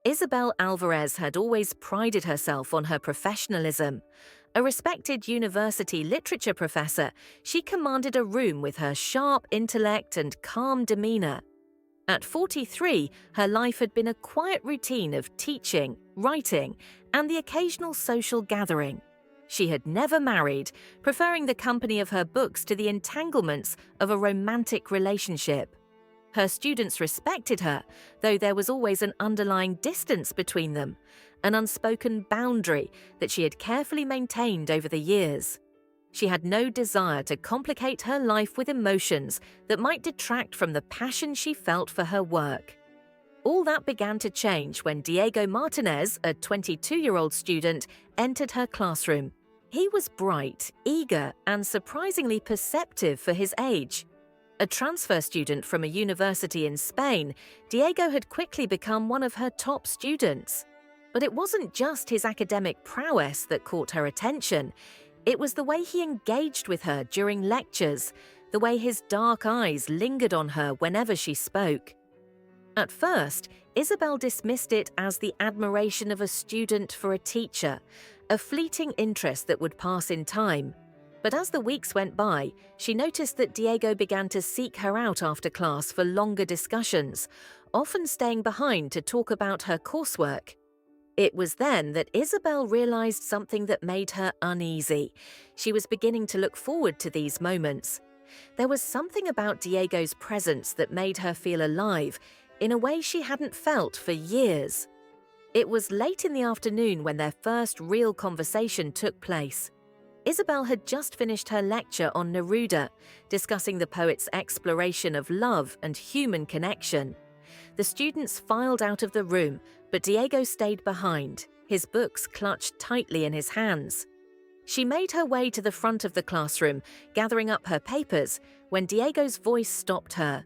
Isabel Alvarez had always prided herself on her professionalism. A respected university literature professor, she commanded a room with her sharp intellect and calm demeanor. At 43, her life had been a quiet routine of teaching, writing, and the occasional social gathering. She had never married, preferring the company of her books to the entanglements of a romantic relationship. Her students respected her, though there was always an underlying distance between them, an unspoken boundary that she had carefully maintained over the years. She had no desire to complicate her life with emotions that might detract from the passion she felt for her work. All that began to change when Diego Martinez, a 22-year-old student, entered her classroom. He was bright, eager, and surprisingly perceptive for his age. A transfer student from a university in Spain, Diego had quickly become one of her top students. But it wasn't just his academic prowess that caught her attention. It was the way he engaged with her during lectures, the way his dark eyes lingered on her whenever she spoke. At first, Isabel dismissed it as the admiration of a student for a teacher, a fleeting interest that would pass in time. But as the weeks went by, she noticed that Diego began to seek her out after class for longer discussions, often staying behind to talk about her coursework. It was then that Isabel realized something that made her uneasy. She was beginning to look forward to these moments. There was something about Diego's presence that made her feel alive, in a way she hadn't felt for years. It was late in the afternoon when their first real conversation took place. Isabel had just finished her lecture on Neruda, discussing the poet's exploration of love and human connection. The students filed out of the room, but Diego stayed behind, his books clutched tightly in his hands. She made her way to the front of the classroom, gathering up her papers, when Diego's voice stopped her.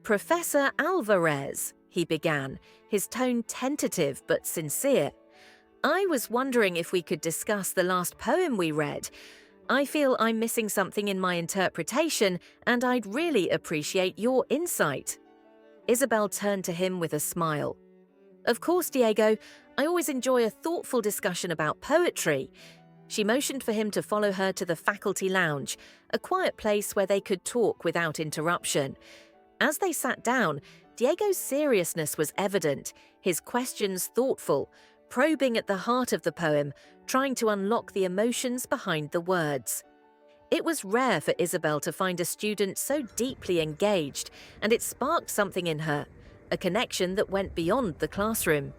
"Professor Alvarez," he began, his tone tentative but sincere. "I was wondering if we could discuss the last poem we read. I feel I'm missing something in my interpretation, and I'd really appreciate your insight." Isabel turned to him with a smile. "Of course, Diego. I always enjoy a thoughtful discussion about poetry." She motioned for him to follow her to the faculty lounge, a quiet place where they could talk without interruption. As they sat down, Diego's seriousness was evident, his questions thoughtful, probing at the heart of the poem, trying to unlock the emotions behind the words. It was rare for Isabel to find a student so deeply engaged, and it sparked something in her, a connection that went beyond the classroom.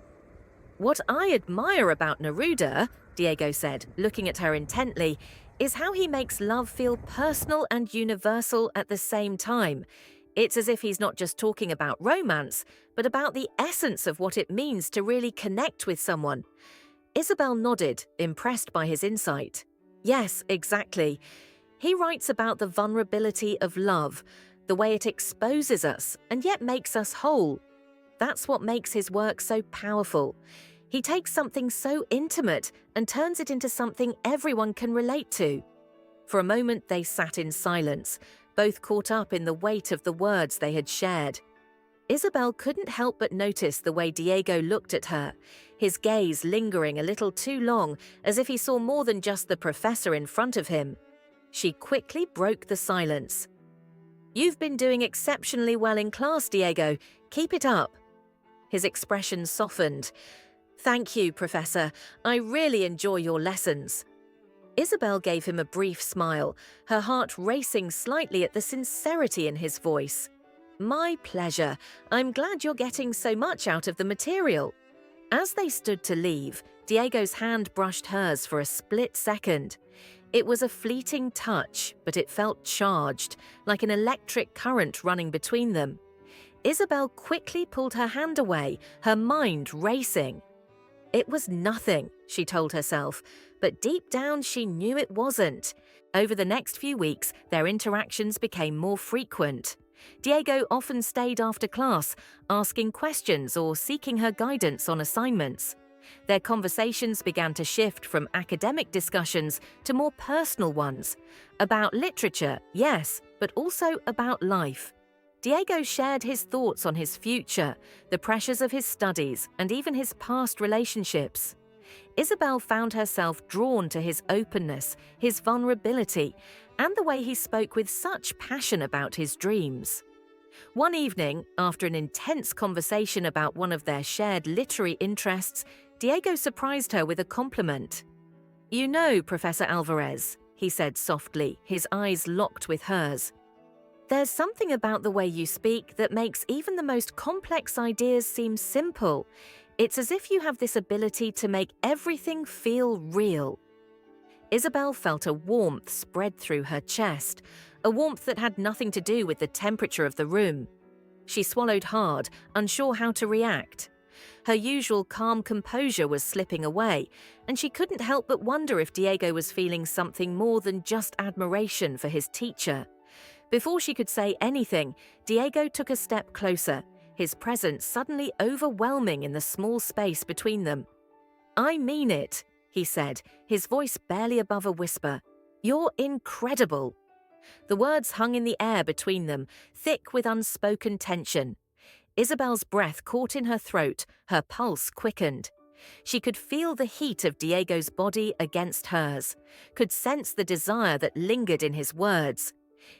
"What I admire about Neruda," Diego said, looking at her intently, "is how he makes love feel personal and universal at the same time. It's as if he's not just talking about romance, but about the essence of what it means to really connect with someone." Isabel nodded, impressed by his insight. "Yes, exactly. He writes about the vulnerability of love, the way it exposes us and yet makes us whole. That's what makes his work so powerful. He takes something so intimate and turns it into something everyone can relate to." For a moment they sat in silence, both caught up in the weight of the words they had shared. Isabel couldn't help but notice the way Diego looked at her, his gaze lingering a little too long, as if he saw more than just the professor in front of him. She quickly broke the silence. "You've been doing exceptionally well in class, Diego. Keep it up." His expression softened. "Thank you, Professor. I really enjoy your lessons." Isabel gave him a brief smile, her heart racing slightly at the sincerity in his voice. "My pleasure. I'm glad you're getting so much out of the material." As they stood to leave, Diego's hand brushed hers for a split second. It was a fleeting touch, but it felt charged, like an electric current running between them. Isabel quickly pulled her hand away, her mind racing. It was nothing, she told herself, but deep down she knew it wasn't. Over the next few weeks, their interactions became more frequent. Diego often stayed after class, asking questions or seeking her guidance on assignments. Their conversations began to shift from academic discussions to more personal ones. About literature, yes, but also about life. Diego shared his thoughts on his future, the pressures of his studies, and even his past relationships. Isabel found herself drawn to his openness, his vulnerability, and the way he spoke with such passion about his dreams. One evening, after an intense conversation about one of their shared literary interests, Diego surprised her with a compliment. "You know, Professor Alvarez," he said softly, his eyes locked with hers. "There's something about the way you speak that makes even the most complex ideas seem simple. It's as if you have this ability to make everything feel real." Isabel felt a warmth spread through her chest, a warmth that had nothing to do with the temperature of the room. She swallowed hard, unsure how to react. Her usual calm composure was slipping away, and she couldn't help but wonder if Diego was feeling something more than just admiration for his teacher. Before she could say anything, Diego took a step closer, his presence suddenly overwhelming in the small space between them. "I mean it," he said, his voice barely above a whisper. "You're incredible." The words hung in the air between them, thick with unspoken tension. Isabel's breath caught in her throat, her pulse quickened. She could feel the heat of Diego's body against hers, could sense the desire that lingered in his words.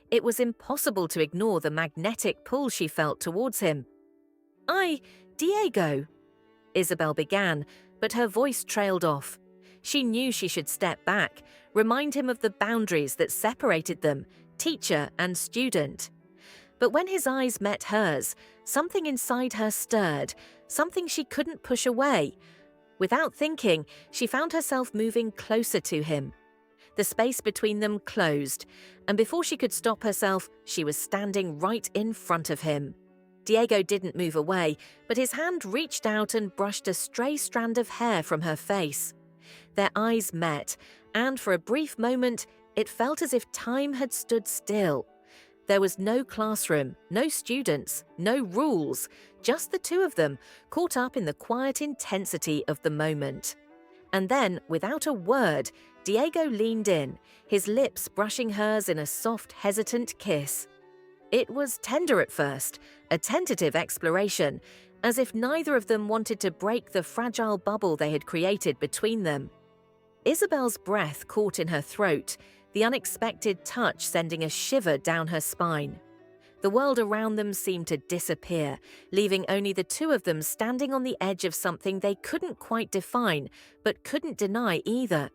It was impossible to ignore the magnetic pull she felt towards him. Diego," Isabel began, but her voice trailed off. She knew she should step back, remind him of the boundaries that separated them, teacher and student. But when his eyes met hers, something inside her stirred, something she couldn't push away. Without thinking, she found herself moving closer to him. The space between them closed, and before she could stop herself, she was standing right in front of him. Diego didn't move away, but his hand reached out and brushed a stray strand of hair from her face. Their eyes met, and for a brief moment, it felt as if time had stood still. There was no classroom, no students, no rules, just the two of them, caught up in the quiet intensity of the moment. And then, without a word, Diego leaned in, his lips brushing hers in a soft, hesitant kiss. It was tender at first, a tentative exploration, as if neither of them wanted to break the fragile bubble they had created between them. Isabel's breath caught in her throat, the unexpected touch sending a shiver down her spine. The world around them seemed to disappear, leaving only the two of them standing on the edge of something they couldn't quite define, but couldn't deny either.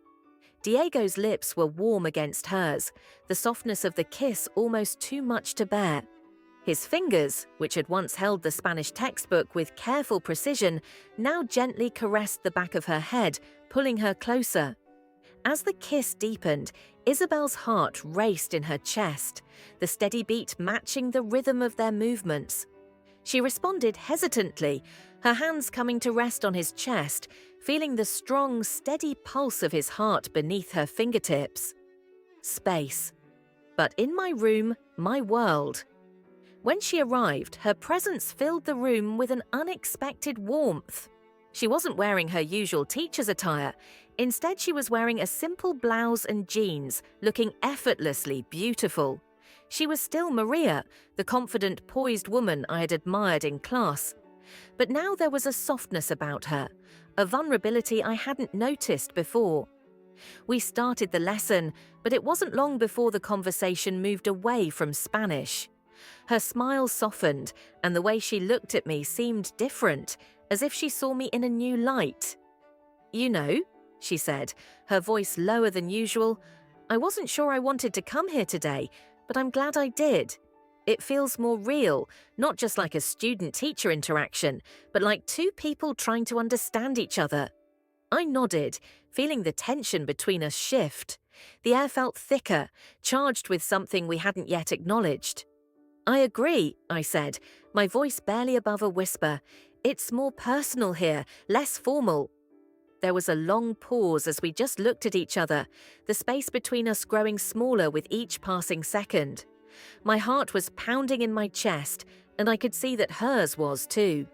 Diego's lips were warm against hers, the softness of the kiss almost too much to bear. His fingers, which had once held the Spanish textbook with careful precision, now gently caressed the back of her head, pulling her closer. As the kiss deepened, Isabel's heart raced in her chest, the steady beat matching the rhythm of their movements. She responded hesitantly, her hands coming to rest on his chest, feeling the strong, steady pulse of his heart beneath her fingertips. Space. But in my room, my world. When she arrived, her presence filled the room with an unexpected warmth. She wasn't wearing her usual teacher's attire. Instead, she was wearing a simple blouse and jeans, looking effortlessly beautiful. She was still Maria, the confident, poised woman I had admired in class. But now there was a softness about her, a vulnerability I hadn't noticed before. We started the lesson, but it wasn't long before the conversation moved away from Spanish. Her smile softened, and the way she looked at me seemed different, as if she saw me in a new light. "You know," she said, her voice lower than usual, "I wasn't sure I wanted to come here today, but I'm glad I did. It feels more real, not just like a student-teacher interaction, but like two people trying to understand each other." I nodded, feeling the tension between us shift. The air felt thicker, charged with something we hadn't yet acknowledged. "I agree," I said, my voice barely above a whisper. "It's more personal here, less formal." There was a long pause as we just looked at each other, the space between us growing smaller with each passing second. My heart was pounding in my chest, and I could see that hers was too.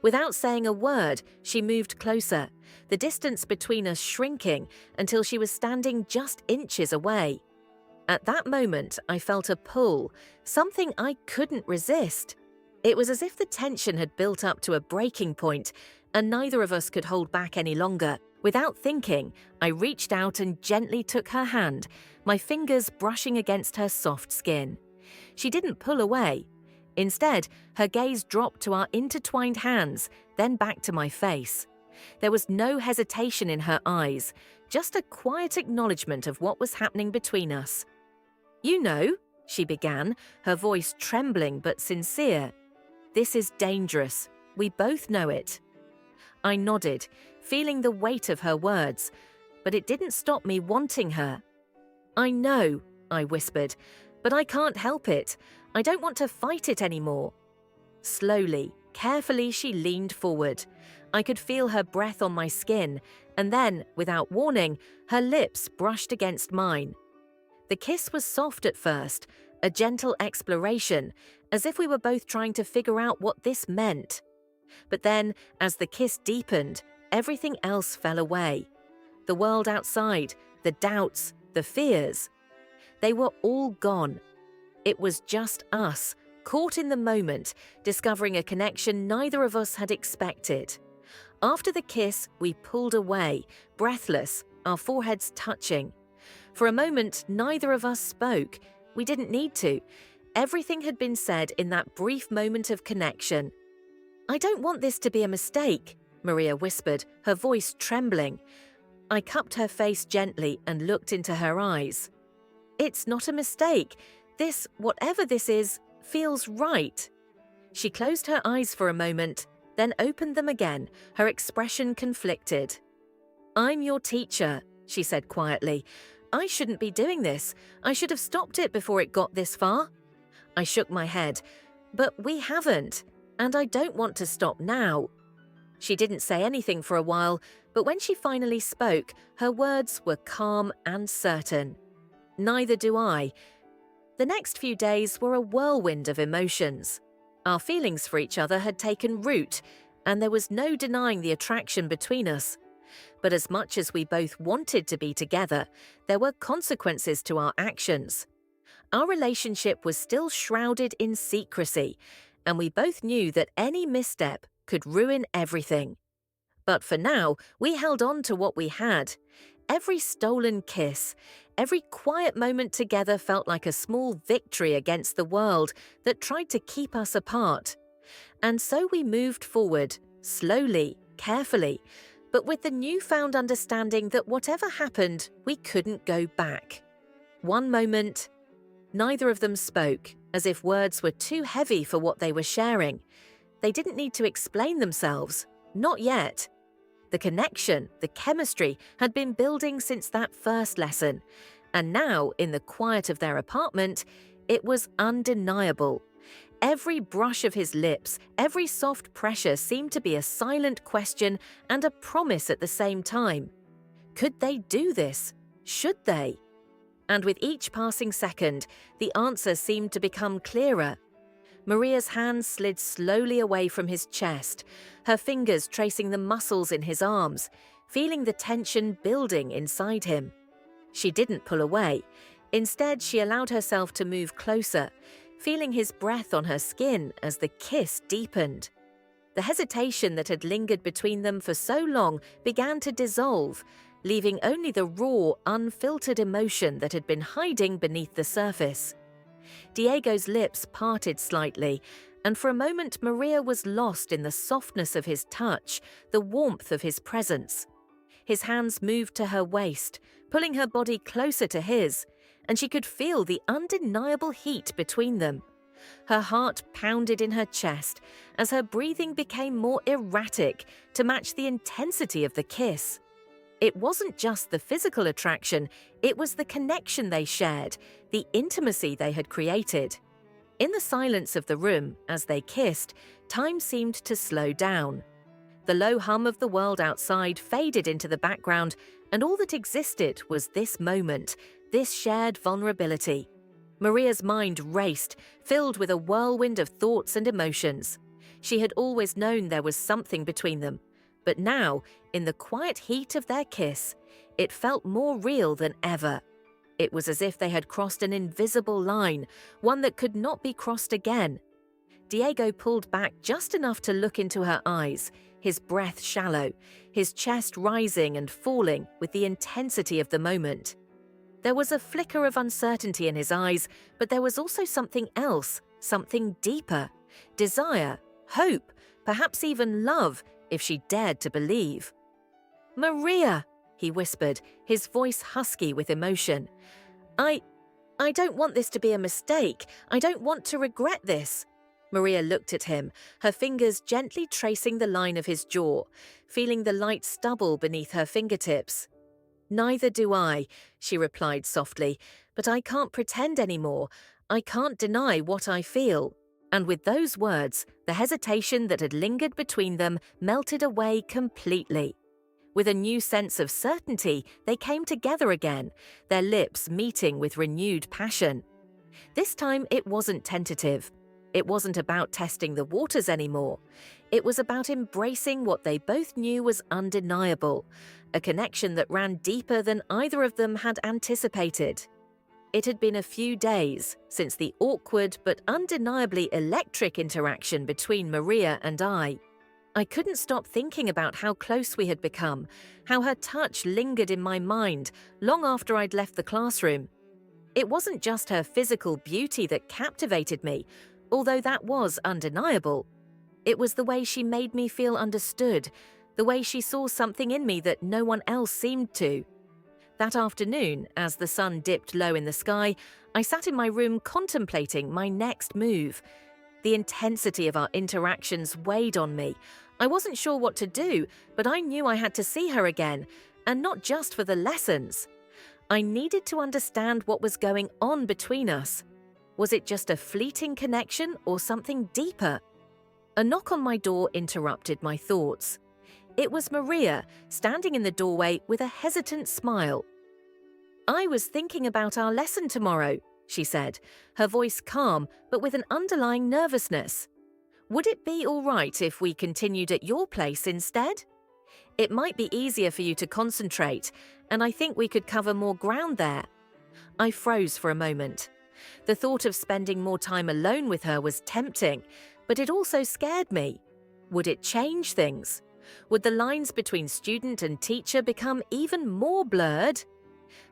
Without saying a word, she moved closer, the distance between us shrinking until she was standing just inches away. At that moment, I felt a pull, something I couldn't resist. It was as if the tension had built up to a breaking point, and neither of us could hold back any longer. Without thinking, I reached out and gently took her hand, my fingers brushing against her soft skin. She didn't pull away. Instead, her gaze dropped to our intertwined hands, then back to my face. There was no hesitation in her eyes, just a quiet acknowledgement of what was happening between us. "You know," she began, her voice trembling but sincere. "This is dangerous. We both know it." I nodded, feeling the weight of her words, but it didn't stop me wanting her. "I know," I whispered, "but I can't help it. I don't want to fight it anymore." Slowly, carefully, she leaned forward. I could feel her breath on my skin, and then, without warning, her lips brushed against mine. The kiss was soft at first, a gentle exploration, as if we were both trying to figure out what this meant. But then, as the kiss deepened, everything else fell away. The world outside, the doubts, the fears. They were all gone. It was just us, caught in the moment, discovering a connection neither of us had expected. After the kiss, we pulled away, breathless, our foreheads touching. For a moment, neither of us spoke. We didn't need to. Everything had been said in that brief moment of connection. "I don't want this to be a mistake," Maria whispered, her voice trembling. I cupped her face gently and looked into her eyes. "It's not a mistake. This, whatever this is, feels right." She closed her eyes for a moment, then opened them again, her expression conflicted. "I'm your teacher," she said quietly. "I shouldn't be doing this. I should have stopped it before it got this far." I shook my head. "But we haven't, and I don't want to stop now." She didn't say anything for a while, but when she finally spoke, her words were calm and certain. "Neither do I." The next few days were a whirlwind of emotions. Our feelings for each other had taken root, and there was no denying the attraction between us. But as much as we both wanted to be together, there were consequences to our actions. Our relationship was still shrouded in secrecy, and we both knew that any misstep could ruin everything. But for now, we held on to what we had. Every stolen kiss, every quiet moment together felt like a small victory against the world that tried to keep us apart. And so we moved forward, slowly, carefully, but with the newfound understanding that whatever happened, we couldn't go back. One moment, neither of them spoke, as if words were too heavy for what they were sharing. They didn't need to explain themselves, not yet. The connection, the chemistry, had been building since that first lesson, and now, in the quiet of their apartment, it was undeniable. Every brush of his lips, every soft pressure seemed to be a silent question and a promise at the same time. Could they do this? Should they? And with each passing second, the answer seemed to become clearer. Maria's hands slid slowly away from his chest, her fingers tracing the muscles in his arms, feeling the tension building inside him. She didn't pull away. Instead, she allowed herself to move closer, feeling his breath on her skin as the kiss deepened. The hesitation that had lingered between them for so long began to dissolve, leaving only the raw, unfiltered emotion that had been hiding beneath the surface. Diego's lips parted slightly, and for a moment Maria was lost in the softness of his touch, the warmth of his presence. His hands moved to her waist, pulling her body closer to his, and she could feel the undeniable heat between them. Her heart pounded in her chest as her breathing became more erratic to match the intensity of the kiss. It wasn't just the physical attraction, it was the connection they shared, the intimacy they had created. In the silence of the room, as they kissed, time seemed to slow down. The low hum of the world outside faded into the background, and all that existed was this moment, this shared vulnerability. Maria's mind raced, filled with a whirlwind of thoughts and emotions. She had always known there was something between them, but now, in the quiet heat of their kiss, it felt more real than ever. It was as if they had crossed an invisible line, one that could not be crossed again. Diego pulled back just enough to look into her eyes, his breath shallow, his chest rising and falling with the intensity of the moment. There was a flicker of uncertainty in his eyes, but there was also something else, something deeper. Desire, hope, perhaps even love, if she dared to believe. "Maria," he whispered, his voice husky with emotion. I don't want this to be a mistake. I don't want to regret this." Maria looked at him, her fingers gently tracing the line of his jaw, feeling the light stubble beneath her fingertips. "Neither do I," she replied softly, "but I can't pretend anymore. I can't deny what I feel." And with those words, the hesitation that had lingered between them melted away completely. With a new sense of certainty, they came together again, their lips meeting with renewed passion. This time it wasn't tentative. It wasn't about testing the waters anymore. It was about embracing what they both knew was undeniable, a connection that ran deeper than either of them had anticipated. It had been a few days since the awkward but undeniably electric interaction between Maria and I. I couldn't stop thinking about how close we had become, how her touch lingered in my mind long after I'd left the classroom. It wasn't just her physical beauty that captivated me, although that was undeniable. It was the way she made me feel understood, the way she saw something in me that no one else seemed to. That afternoon, as the sun dipped low in the sky, I sat in my room contemplating my next move. The intensity of our interactions weighed on me. I wasn't sure what to do, but I knew I had to see her again, and not just for the lessons. I needed to understand what was going on between us. Was it just a fleeting connection or something deeper? A knock on my door interrupted my thoughts. It was Maria, standing in the doorway with a hesitant smile. "I was thinking about our lesson tomorrow," she said, her voice calm but with an underlying nervousness. "Would it be all right if we continued at your place instead? It might be easier for you to concentrate, and I think we could cover more ground there." I froze for a moment. The thought of spending more time alone with her was tempting, but it also scared me. Would it change things? Would the lines between student and teacher become even more blurred?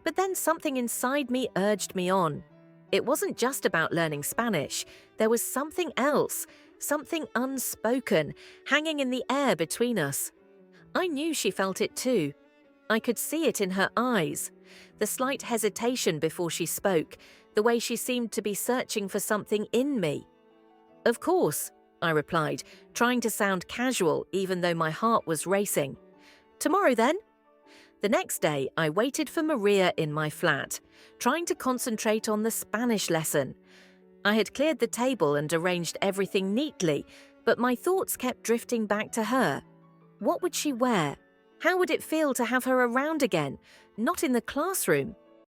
But then something inside me urged me on. It wasn't just about learning Spanish. There was something else, something unspoken, hanging in the air between us. I knew she felt it too. I could see it in her eyes, the slight hesitation before she spoke, the way she seemed to be searching for something in me. "Of course," I replied, trying to sound casual even though my heart was racing. "Tomorrow then?" The next day, I waited for Maria in my flat, trying to concentrate on the Spanish lesson. I had cleared the table and arranged everything neatly, but my thoughts kept drifting back to her. What would she wear? How would it feel to have her around again, not in the classroom,